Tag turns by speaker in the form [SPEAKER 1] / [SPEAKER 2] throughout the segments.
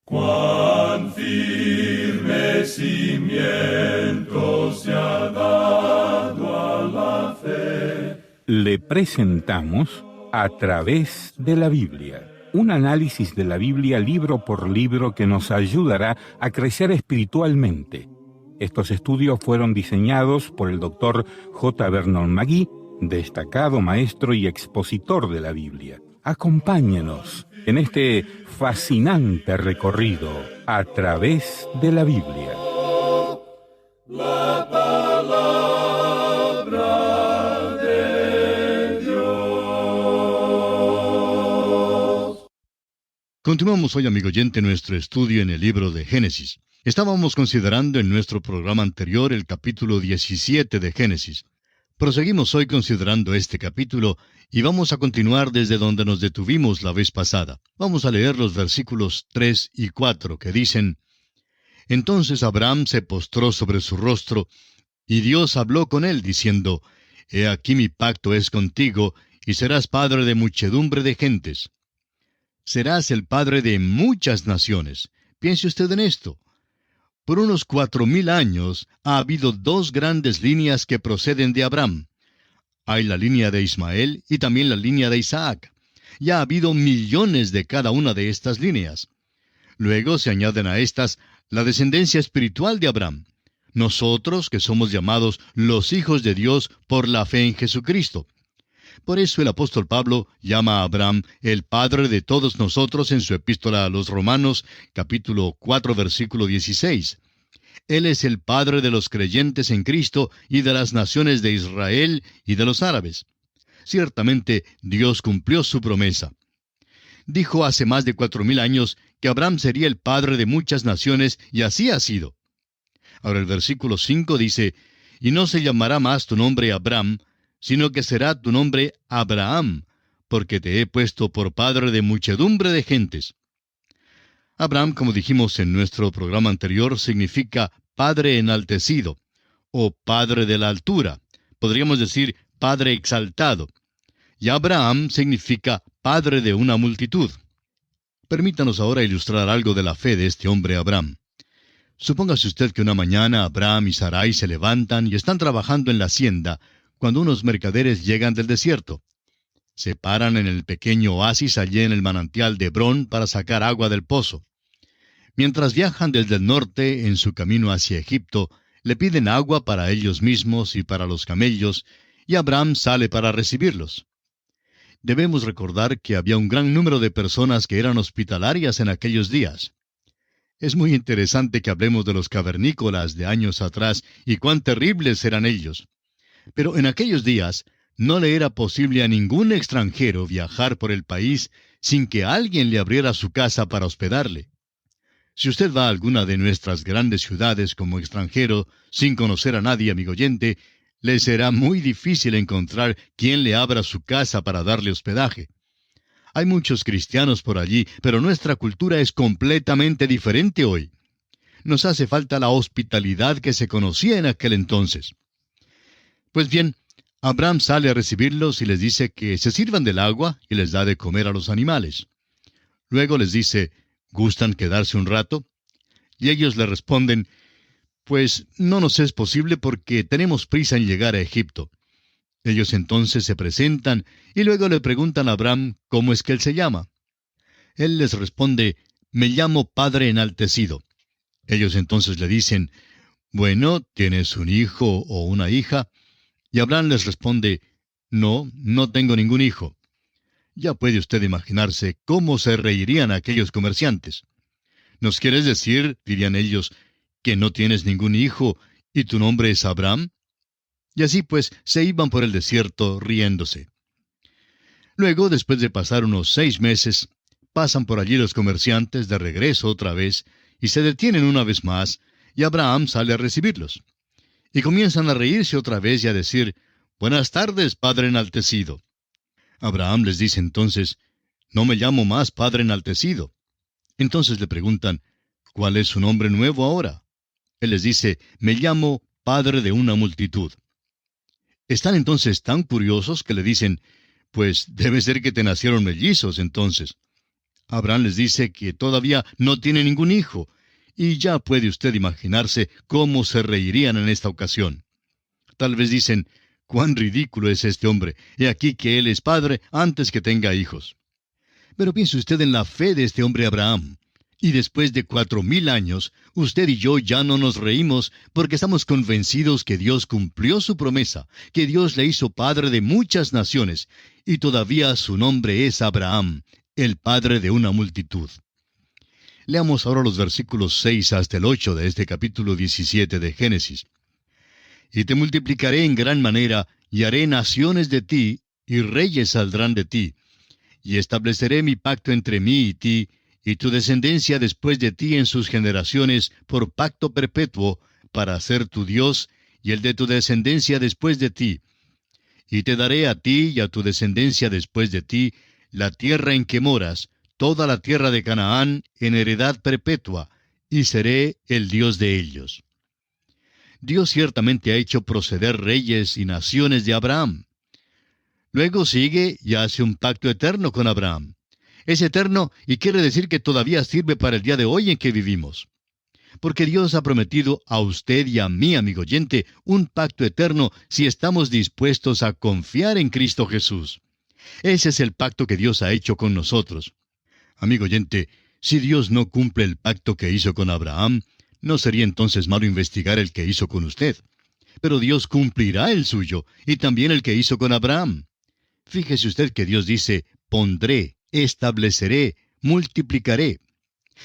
[SPEAKER 1] Cuán firme cimiento se ha dado a la fe.
[SPEAKER 2] Le presentamos A través de la Biblia, un análisis de la Biblia libro por libro que nos ayudará a crecer espiritualmente. Estos estudios fueron diseñados por el Dr. J. Vernon McGee, destacado maestro y expositor de la Biblia. Acompáñenos en este fascinante recorrido a través de la Biblia.
[SPEAKER 1] La palabra de Dios.
[SPEAKER 3] Continuamos hoy, amigo oyente, nuestro estudio en el libro de Génesis. Estábamos considerando en nuestro programa anterior el capítulo 17 de Génesis. Proseguimos hoy considerando este capítulo y vamos a continuar desde donde nos detuvimos la vez pasada. Vamos a leer los versículos 3 y 4 que dicen: Entonces Abraham se postró sobre su rostro, y Dios habló con él, diciendo: He aquí mi pacto es contigo, y serás padre de muchedumbre de gentes. Serás el padre de muchas naciones. Piense usted en esto. Por unos 4,000 años ha habido dos grandes líneas que proceden de Abraham. Hay la línea de Ismael y también la línea de Isaac. Ya ha habido millones de cada una de estas líneas. Luego se añaden a estas la descendencia espiritual de Abraham. Nosotros, que somos llamados los hijos de Dios por la fe en Jesucristo. Por eso el apóstol Pablo llama a Abraham el padre de todos nosotros en su epístola a los Romanos, capítulo 4, versículo 16. Él es el padre de los creyentes en Cristo y de las naciones de Israel y de los árabes. Ciertamente, Dios cumplió su promesa. Dijo hace más de 4,000 años que Abraham sería el padre de muchas naciones, y así ha sido. Ahora el versículo 5 dice: Y no se llamará más tu nombre Abraham, sino que será tu nombre Abraham, porque te he puesto por padre de muchedumbre de gentes. Abraham, como dijimos en nuestro programa anterior, significa padre enaltecido, o padre de la altura. Podríamos decir padre exaltado. Y Abraham significa padre de una multitud. Permítanos ahora ilustrar algo de la fe de este hombre Abraham. Supóngase usted que una mañana Abraham y Sarai se levantan y están trabajando en la hacienda, cuando unos mercaderes llegan del desierto. Se paran en el pequeño oasis allí en el manantial de Hebrón para sacar agua del pozo. Mientras viajan desde el norte en su camino hacia Egipto, le piden agua para ellos mismos y para los camellos, y Abraham sale para recibirlos. Debemos recordar que había un gran número de personas que eran hospitalarias en aquellos días. Es muy interesante que hablemos de los cavernícolas de años atrás y cuán terribles eran ellos. Pero en aquellos días no le era posible a ningún extranjero viajar por el país sin que alguien le abriera su casa para hospedarle. Si usted va a alguna de nuestras grandes ciudades como extranjero, sin conocer a nadie, amigo oyente, le será muy difícil encontrar quien le abra su casa para darle hospedaje. Hay muchos cristianos por allí, pero nuestra cultura es completamente diferente hoy. Nos hace falta la hospitalidad que se conocía en aquel entonces. Pues bien, Abraham sale a recibirlos y les dice que se sirvan del agua y les da de comer a los animales. Luego les dice: ¿gustan quedarse un rato? Y ellos le responden: pues no nos es posible porque tenemos prisa en llegar a Egipto. Ellos entonces se presentan y luego le preguntan a Abraham cómo es que él se llama. Él les responde: me llamo Padre Enaltecido. Ellos entonces le dicen: bueno, ¿tienes un hijo o una hija? Y Abraham les responde: no, no tengo ningún hijo. Ya puede usted imaginarse cómo se reirían aquellos comerciantes. ¿Nos quieres decir, dirían ellos, que no tienes ningún hijo y tu nombre es Abraham? Y así pues se iban por el desierto riéndose. Luego, después de pasar unos 6 meses, pasan por allí los comerciantes de regreso otra vez y se detienen una vez más, y Abraham sale a recibirlos. Y comienzan a reírse otra vez y a decir: buenas tardes, Padre Enaltecido. Abraham les dice entonces: no me llamo más Padre Enaltecido. Entonces le preguntan: ¿cuál es su nombre nuevo ahora? Él les dice: me llamo Padre de una multitud. Están entonces tan curiosos que le dicen: pues debe ser que te nacieron mellizos entonces. Abraham les dice que todavía no tiene ningún hijo, y ya puede usted imaginarse cómo se reirían en esta ocasión. Tal vez dicen, cuán ridículo es este hombre, he aquí que él es padre antes que tenga hijos. Pero piense usted en la fe de este hombre Abraham. Y después de 4000 años, usted y yo ya no nos reímos porque estamos convencidos que Dios cumplió su promesa, que Dios le hizo padre de muchas naciones, y todavía su nombre es Abraham, el padre de una multitud. Leamos ahora los versículos 6 hasta el 8 de este capítulo 17 de Génesis. Y te multiplicaré en gran manera, y haré naciones de ti, y reyes saldrán de ti. Y estableceré mi pacto entre mí y ti, y tu descendencia después de ti en sus generaciones, por pacto perpetuo, para ser tu Dios, y el de tu descendencia después de ti. Y te daré a ti y a tu descendencia después de ti, la tierra en que moras, toda la tierra de Canaán, en heredad perpetua, y seré el Dios de ellos. Dios ciertamente ha hecho proceder reyes y naciones de Abraham. Luego sigue y hace un pacto eterno con Abraham. Es eterno y quiere decir que todavía sirve para el día de hoy en que vivimos. Porque Dios ha prometido a usted y a mí, amigo oyente, un pacto eterno si estamos dispuestos a confiar en Cristo Jesús. Ese es el pacto que Dios ha hecho con nosotros. Amigo oyente, si Dios no cumple el pacto que hizo con Abraham, no sería entonces malo investigar el que hizo con usted. Pero Dios cumplirá el suyo, y también el que hizo con Abraham. Fíjese usted que Dios dice, pondré, estableceré, multiplicaré.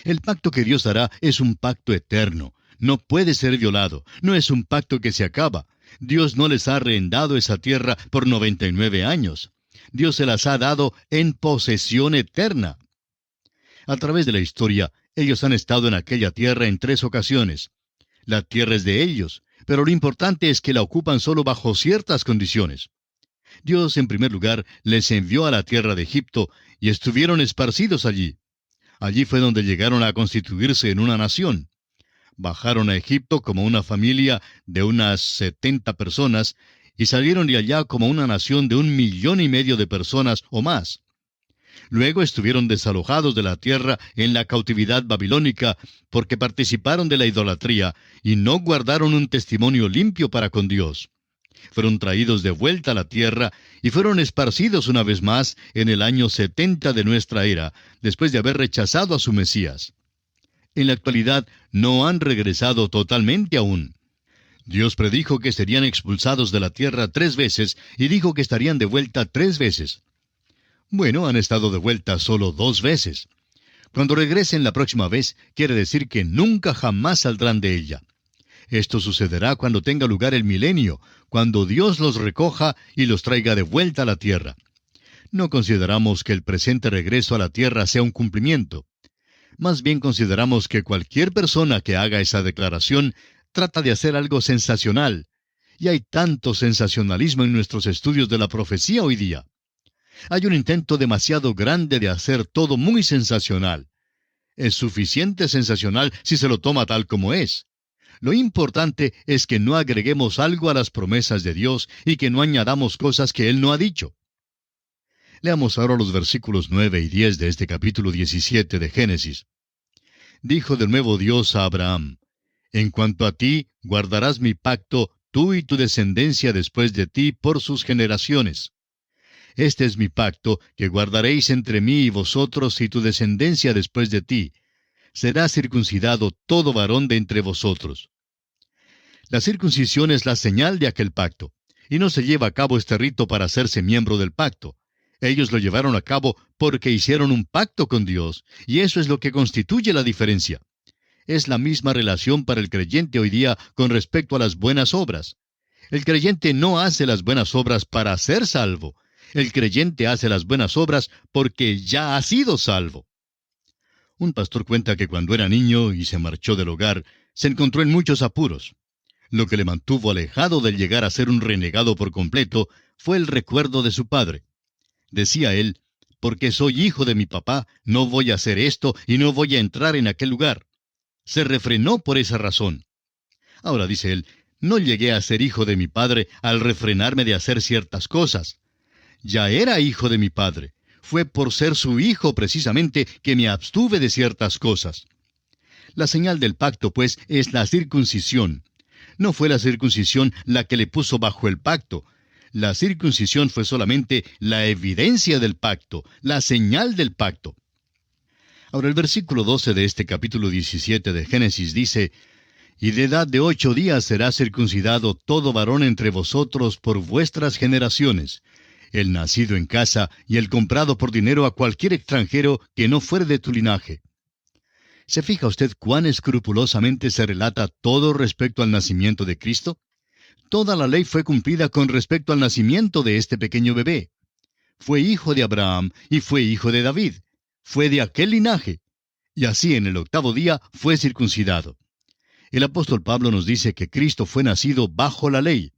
[SPEAKER 3] El pacto que Dios hará es un pacto eterno. No puede ser violado. No es un pacto que se acaba. Dios no les ha arrendado esa tierra por 99 años. Dios se las ha dado en posesión eterna. A través de la historia, ellos han estado en aquella tierra en 3 ocasiones. La tierra es de ellos, pero lo importante es que la ocupan solo bajo ciertas condiciones. Dios, en primer lugar, les envió a la tierra de Egipto y estuvieron esparcidos allí. Allí fue donde llegaron a constituirse en una nación. Bajaron a Egipto como una familia de unas 70 personas y salieron de allá como una nación de 1,5 millones de personas o más. Luego estuvieron desalojados de la tierra en la cautividad babilónica porque participaron de la idolatría y no guardaron un testimonio limpio para con Dios. Fueron traídos de vuelta a la tierra y fueron esparcidos una vez más en el año 70 de nuestra era, después de haber rechazado a su Mesías. En la actualidad no han regresado totalmente aún. Dios predijo que serían expulsados de la tierra 3 veces y dijo que estarían de vuelta 3 veces. Bueno, han estado de vuelta solo 2 veces. Cuando regresen la próxima vez, quiere decir que nunca jamás saldrán de ella. Esto sucederá cuando tenga lugar el milenio, cuando Dios los recoja y los traiga de vuelta a la tierra. No consideramos que el presente regreso a la tierra sea un cumplimiento. Más bien consideramos que cualquier persona que haga esa declaración trata de hacer algo sensacional. Y hay tanto sensacionalismo en nuestros estudios de la profecía hoy día. Hay un intento demasiado grande de hacer todo muy sensacional. Es suficiente sensacional si se lo toma tal como es. Lo importante es que no agreguemos algo a las promesas de Dios y que no añadamos cosas que Él no ha dicho. Leamos ahora los versículos 9 y 10 de este capítulo 17 de Génesis. Dijo de nuevo Dios a Abraham, en cuanto a ti, guardarás mi pacto, tú y tu descendencia después de ti por sus generaciones. Este es mi pacto, que guardaréis entre mí y vosotros y tu descendencia después de ti. Será circuncidado todo varón de entre vosotros. La circuncisión es la señal de aquel pacto, y no se lleva a cabo este rito para hacerse miembro del pacto. Ellos lo llevaron a cabo porque hicieron un pacto con Dios, y eso es lo que constituye la diferencia. Es la misma relación para el creyente hoy día con respecto a las buenas obras. El creyente no hace las buenas obras para ser salvo. El creyente hace las buenas obras porque ya ha sido salvo. Un pastor cuenta que cuando era niño y se marchó del hogar, se encontró en muchos apuros. Lo que le mantuvo alejado del llegar a ser un renegado por completo fue el recuerdo de su padre. Decía él, porque soy hijo de mi papá, no voy a hacer esto y no voy a entrar en aquel lugar. Se refrenó por esa razón. Ahora, dice él, no llegué a ser hijo de mi padre al refrenarme de hacer ciertas cosas. Ya era hijo de mi padre. Fue por ser su hijo precisamente que me abstuve de ciertas cosas. La señal del pacto, pues, es la circuncisión. No fue la circuncisión la que le puso bajo el pacto. La circuncisión fue solamente la evidencia del pacto, la señal del pacto. Ahora el versículo 12 de este capítulo 17 de Génesis dice: «Y de edad de 8 días será circuncidado todo varón entre vosotros por vuestras generaciones, el nacido en casa y el comprado por dinero a cualquier extranjero que no fuere de tu linaje». ¿Se fija usted cuán escrupulosamente se relata todo respecto al nacimiento de Cristo? Toda la ley fue cumplida con respecto al nacimiento de este pequeño bebé. Fue hijo de Abraham y fue hijo de David. Fue de aquel linaje. Y así en el 8º día fue circuncidado. El apóstol Pablo nos dice que Cristo fue nacido bajo la ley.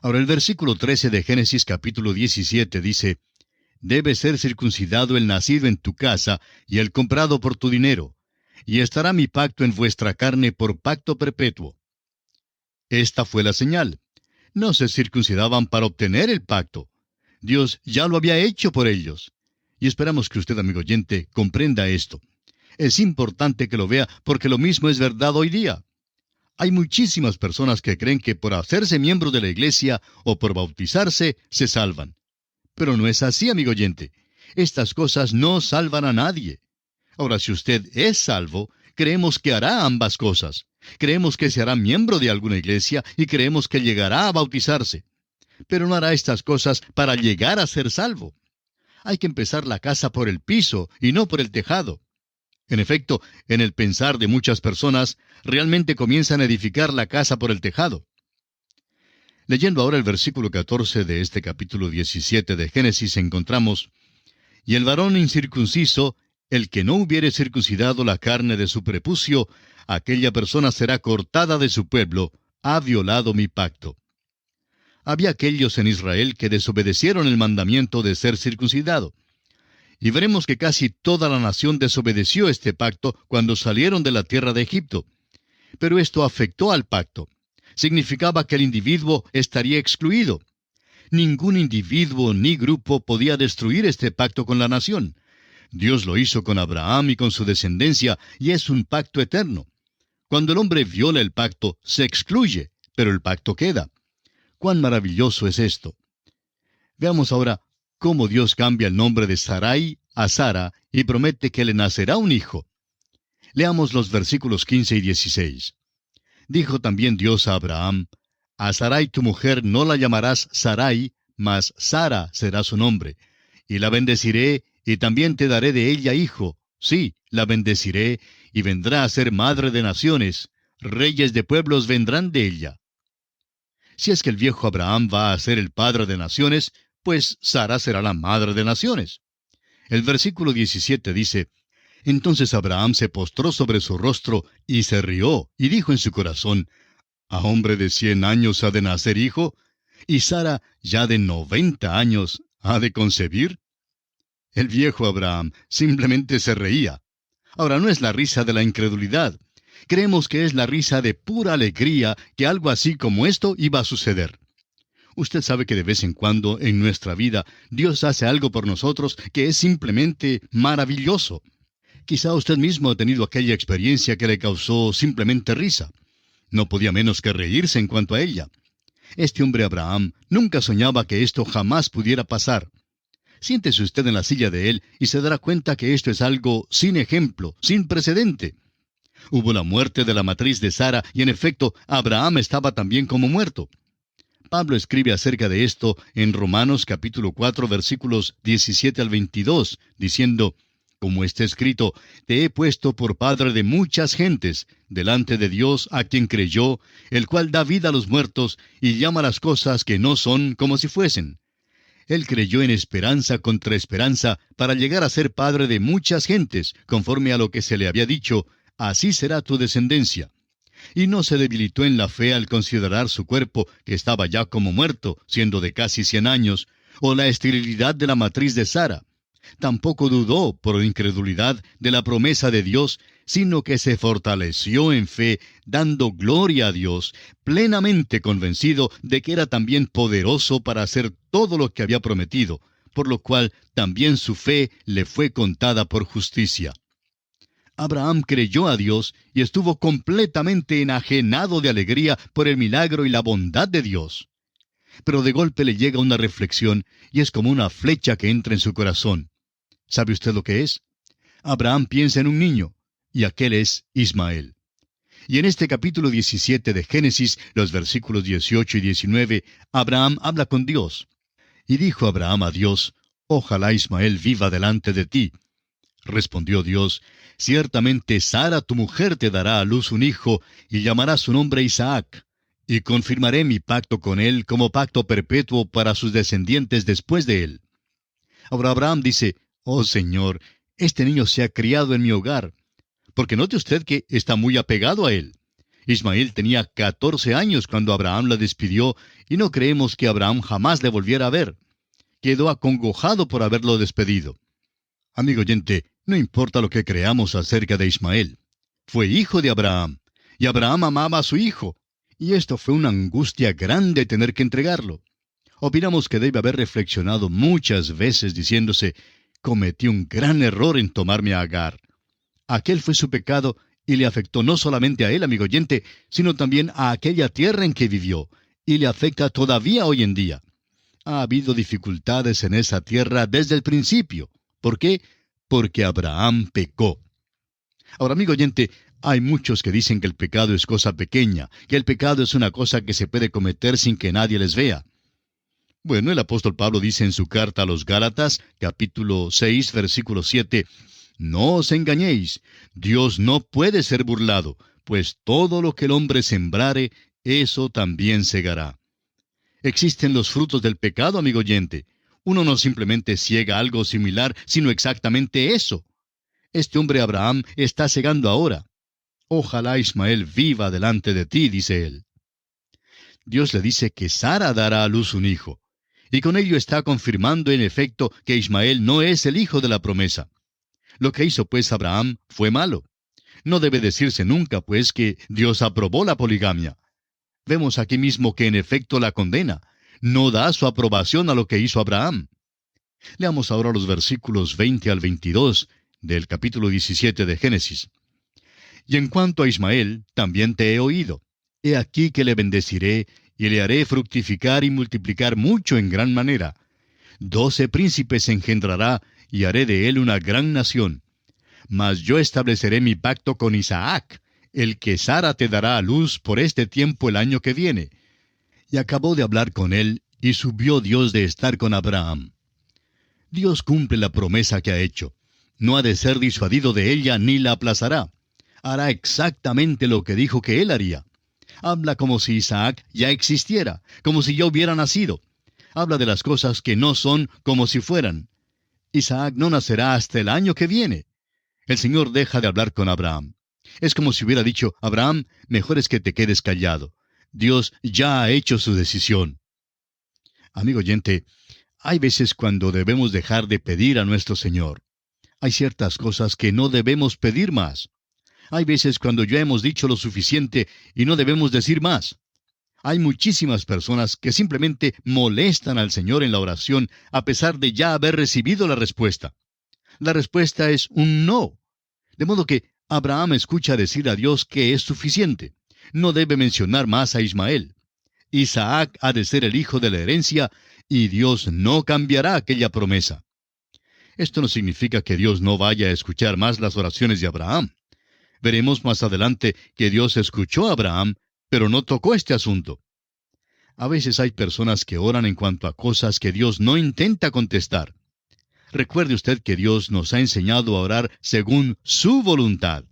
[SPEAKER 3] Ahora el versículo 13 de Génesis capítulo 17 dice: «Debe ser circuncidado el nacido en tu casa y el comprado por tu dinero, y estará mi pacto en vuestra carne por pacto perpetuo». Esta fue la señal. No se circuncidaban para obtener el pacto. Dios ya lo había hecho por ellos. Y esperamos que usted, amigo oyente, comprenda esto. Es importante que lo vea porque lo mismo es verdad hoy día. Hay muchísimas personas que creen que por hacerse miembros de la iglesia o por bautizarse se salvan. Pero no es así, amigo oyente. Estas cosas no salvan a nadie. Ahora, si usted es salvo, creemos que hará ambas cosas. Creemos que se hará miembro de alguna iglesia y creemos que llegará a bautizarse. Pero no hará estas cosas para llegar a ser salvo. Hay que empezar la casa por el piso y no por el tejado. En efecto, en el pensar de muchas personas, realmente comienzan a edificar la casa por el tejado. Leyendo ahora el versículo 14 de este capítulo 17 de Génesis encontramos: «Y el varón incircunciso, el que no hubiere circuncidado la carne de su prepucio, aquella persona será cortada de su pueblo, ha violado mi pacto». Había aquellos en Israel que desobedecieron el mandamiento de ser circuncidado. Y veremos que casi toda la nación desobedeció este pacto cuando salieron de la tierra de Egipto. Pero esto afectó al pacto. Significaba que el individuo estaría excluido. Ningún individuo ni grupo podía destruir este pacto con la nación. Dios lo hizo con Abraham y con su descendencia, y es un pacto eterno. Cuando el hombre viola el pacto, se excluye, pero el pacto queda. ¡Cuán maravilloso es esto! Veamos ahora cómo Dios cambia el nombre de Sarai a Sara y promete que le nacerá un hijo. Leamos los versículos 15 y 16. «Dijo también Dios a Abraham: A Sarai tu mujer no la llamarás Sarai, mas Sara será su nombre. Y la bendeciré, y también te daré de ella hijo. Sí, la bendeciré, y vendrá a ser madre de naciones. Reyes de pueblos vendrán de ella». Si es que el viejo Abraham va a ser el padre de naciones, pues Sara será la madre de naciones. El versículo 17 dice: «Entonces Abraham se postró sobre su rostro y se rió, y dijo en su corazón: ¿A hombre de 100 años ha de nacer hijo? ¿Y Sara, ya de 90 años, ha de concebir?» El viejo Abraham simplemente se reía. Ahora, no es la risa de la incredulidad. Creemos que es la risa de pura alegría que algo así como esto iba a suceder. Usted sabe que de vez en cuando en nuestra vida Dios hace algo por nosotros que es simplemente maravilloso. Quizá usted mismo ha tenido aquella experiencia que le causó simplemente risa. No podía menos que reírse en cuanto a ella. Este hombre Abraham nunca soñaba que esto jamás pudiera pasar. Siéntese usted en la silla de él y se dará cuenta que esto es algo sin ejemplo, sin precedente. Hubo la muerte de la matriz de Sara y en efecto Abraham estaba también como muerto. Pablo escribe acerca de esto en Romanos capítulo 4 versículos 17 al 22, diciendo: «Como está escrito, te he puesto por padre de muchas gentes, delante de Dios a quien creyó, el cual da vida a los muertos y llama las cosas que no son como si fuesen». Él creyó en esperanza contra esperanza para llegar a ser padre de muchas gentes, conforme a lo que se le había dicho: «Así será tu descendencia». Y no se debilitó en la fe al considerar su cuerpo, que estaba ya como muerto, siendo de casi 100 años, o la esterilidad de la matriz de Sara. Tampoco dudó, por incredulidad, de la promesa de Dios, sino que se fortaleció en fe, dando gloria a Dios, plenamente convencido de que era también poderoso para hacer todo lo que había prometido, por lo cual también su fe le fue contada por justicia. Abraham creyó a Dios y estuvo completamente enajenado de alegría por el milagro y la bondad de Dios. Pero de golpe le llega una reflexión y es como una flecha que entra en su corazón. ¿Sabe usted lo que es? Abraham piensa en un niño, y aquel es Ismael. Y en este capítulo 17 de Génesis, los versículos 18 y 19, Abraham habla con Dios. Y dijo Abraham a Dios, «Ojalá Ismael viva delante de ti». Respondió Dios, «Ciertamente Sara tu mujer te dará a luz un hijo, y llamará su nombre Isaac. Y confirmaré mi pacto con él como pacto perpetuo para sus descendientes después de él». Ahora Abraham dice, «Oh Señor, este niño se ha criado en mi hogar». Porque note usted que está muy apegado a él. Ismael tenía 14 años cuando Abraham la despidió, y no creemos que Abraham jamás le volviera a ver. Quedó acongojado por haberlo despedido. Amigo oyente, no importa lo que creamos acerca de Ismael. Fue hijo de Abraham, y Abraham amaba a su hijo, y esto fue una angustia grande tener que entregarlo. Opinamos que debe haber reflexionado muchas veces diciéndose, cometí un gran error en tomarme a Agar. Aquel fue su pecado y le afectó no solamente a él, amigo oyente, sino también a aquella tierra en que vivió, y le afecta todavía hoy en día. Ha habido dificultades en esa tierra desde el principio. ¿Por qué? Porque Abraham pecó. Ahora, amigo oyente, hay muchos que dicen que el pecado es cosa pequeña, que el pecado es una cosa que se puede cometer sin que nadie les vea. Bueno, el apóstol Pablo dice en su carta a los Gálatas, capítulo 6, versículo 7, «No os engañéis, Dios no puede ser burlado, pues todo lo que el hombre sembrare, eso también segará». Existen los frutos del pecado, amigo oyente. Uno no simplemente ciega algo similar, sino exactamente eso. Este hombre Abraham está cegando ahora. «Ojalá Ismael viva delante de ti», dice él. Dios le dice que Sara dará a luz un hijo. Y con ello está confirmando en efecto que Ismael no es el hijo de la promesa. Lo que hizo pues Abraham fue malo. No debe decirse nunca pues que Dios aprobó la poligamia. Vemos aquí mismo que en efecto la condena. No da su aprobación a lo que hizo Abraham. Leamos ahora los versículos 20 al 22 del capítulo 17 de Génesis. «Y en cuanto a Ismael, también te he oído. He aquí que le bendeciré, y le haré fructificar y multiplicar mucho en gran manera. 12 príncipes engendrará, y haré de él una gran nación. Mas yo estableceré mi pacto con Isaac, el que Sara te dará a luz por este tiempo el año que viene». Y acabó de hablar con él, y subió Dios de estar con Abraham. Dios cumple la promesa que ha hecho. No ha de ser disuadido de ella ni la aplazará. Hará exactamente lo que dijo que él haría. Habla como si Isaac ya existiera, como si ya hubiera nacido. Habla de las cosas que no son como si fueran. Isaac no nacerá hasta el año que viene. El Señor deja de hablar con Abraham. Es como si hubiera dicho, Abraham, mejor es que te quedes callado. Dios ya ha hecho su decisión. Amigo oyente, hay veces cuando debemos dejar de pedir a nuestro Señor. Hay ciertas cosas que no debemos pedir más. Hay veces cuando ya hemos dicho lo suficiente y no debemos decir más. Hay muchísimas personas que simplemente molestan al Señor en la oración a pesar de ya haber recibido la respuesta. La respuesta es un no. De modo que Abraham escucha decir a Dios que es suficiente. No debe mencionar más a Ismael. Isaac ha de ser el hijo de la herencia y Dios no cambiará aquella promesa. Esto no significa que Dios no vaya a escuchar más las oraciones de Abraham. Veremos más adelante que Dios escuchó a Abraham, pero no tocó este asunto. A veces hay personas que oran en cuanto a cosas que Dios no intenta contestar. Recuerde usted que Dios nos ha enseñado a orar según su voluntad.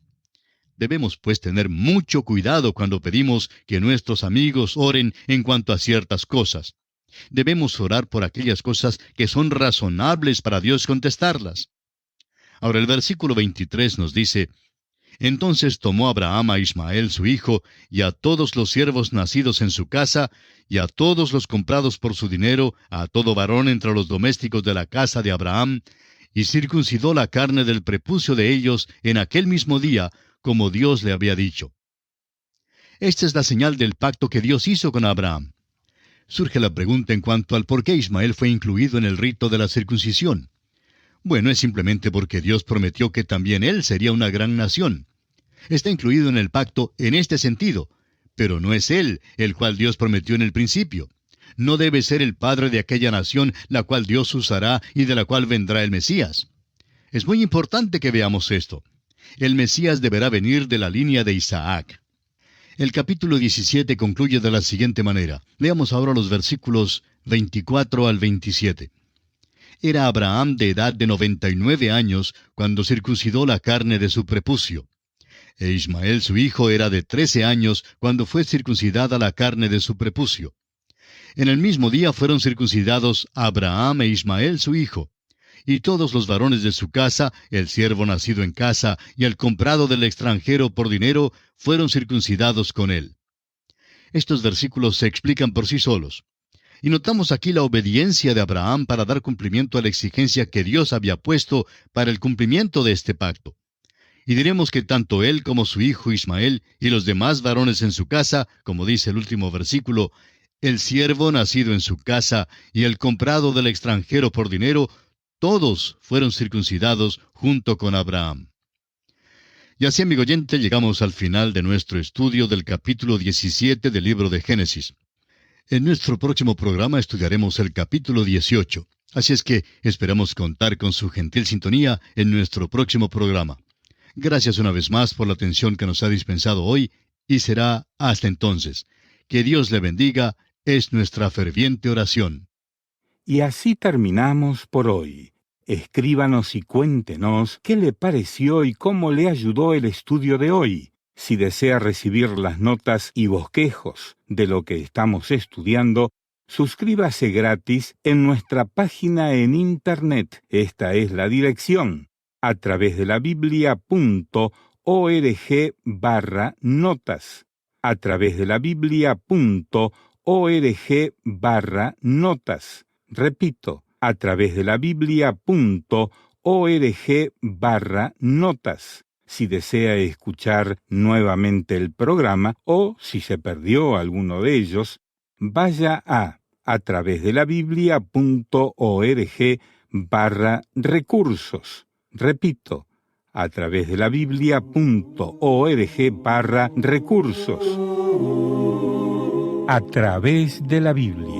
[SPEAKER 3] Debemos pues tener mucho cuidado cuando pedimos que nuestros amigos oren en cuanto a ciertas cosas. Debemos orar por aquellas cosas que son razonables para Dios contestarlas. Ahora el versículo 23 nos dice, «Entonces tomó Abraham a Ismael su hijo, y a todos los siervos nacidos en su casa, y a todos los comprados por su dinero, a todo varón entre los domésticos de la casa de Abraham, y circuncidó la carne del prepucio de ellos en aquel mismo día, como Dios le había dicho». Esta es la señal del pacto que Dios hizo con Abraham. Surge la pregunta en cuanto al por qué Ismael fue incluido en el rito de la circuncisión. Bueno, es simplemente porque Dios prometió que también él sería una gran nación. Está incluido en el pacto en este sentido, pero no es él el cual Dios prometió en el principio. No debe ser el padre de aquella nación la cual Dios usará y de la cual vendrá el Mesías. Es muy importante que veamos esto. El Mesías deberá venir de la línea de Isaac. El capítulo 17 concluye de la siguiente manera. Leamos ahora los versículos 24 al 27. Era Abraham de edad de 99 años cuando circuncidó la carne de su prepucio. E Ismael su hijo era de 13 años cuando fue circuncidada la carne de su prepucio. En el mismo día fueron circuncidados Abraham e Ismael su hijo. Y todos los varones de su casa, el siervo nacido en casa y el comprado del extranjero por dinero, fueron circuncidados con él. Estos versículos se explican por sí solos. Y notamos aquí la obediencia de Abraham para dar cumplimiento a la exigencia que Dios había puesto para el cumplimiento de este pacto. Y diremos que tanto él como su hijo Ismael y los demás varones en su casa, como dice el último versículo, el siervo nacido en su casa y el comprado del extranjero por dinero, todos fueron circuncidados junto con Abraham. Y así, amigo oyente, llegamos al final de nuestro estudio del capítulo 17 del libro de Génesis. En nuestro próximo programa estudiaremos el capítulo 18. Así es que esperamos contar con su gentil sintonía en nuestro próximo programa. Gracias una vez más por la atención que nos ha dispensado hoy, y será hasta entonces. Que Dios le bendiga, es nuestra ferviente oración.
[SPEAKER 2] Y así terminamos por hoy. Escríbanos y cuéntenos qué le pareció y cómo le ayudó el estudio de hoy. Si desea recibir las notas y bosquejos de lo que estamos estudiando, suscríbase gratis en nuestra página en Internet. Esta es la dirección: a través de la Biblia.org/notas. A través de la Biblia.org/notas. Repito, a través de la Biblia.org/notas. Si desea escuchar nuevamente el programa o si se perdió alguno de ellos, vaya a través de la Biblia.org/recursos. Repito, a través de la Biblia.org/recursos. A través de la Biblia.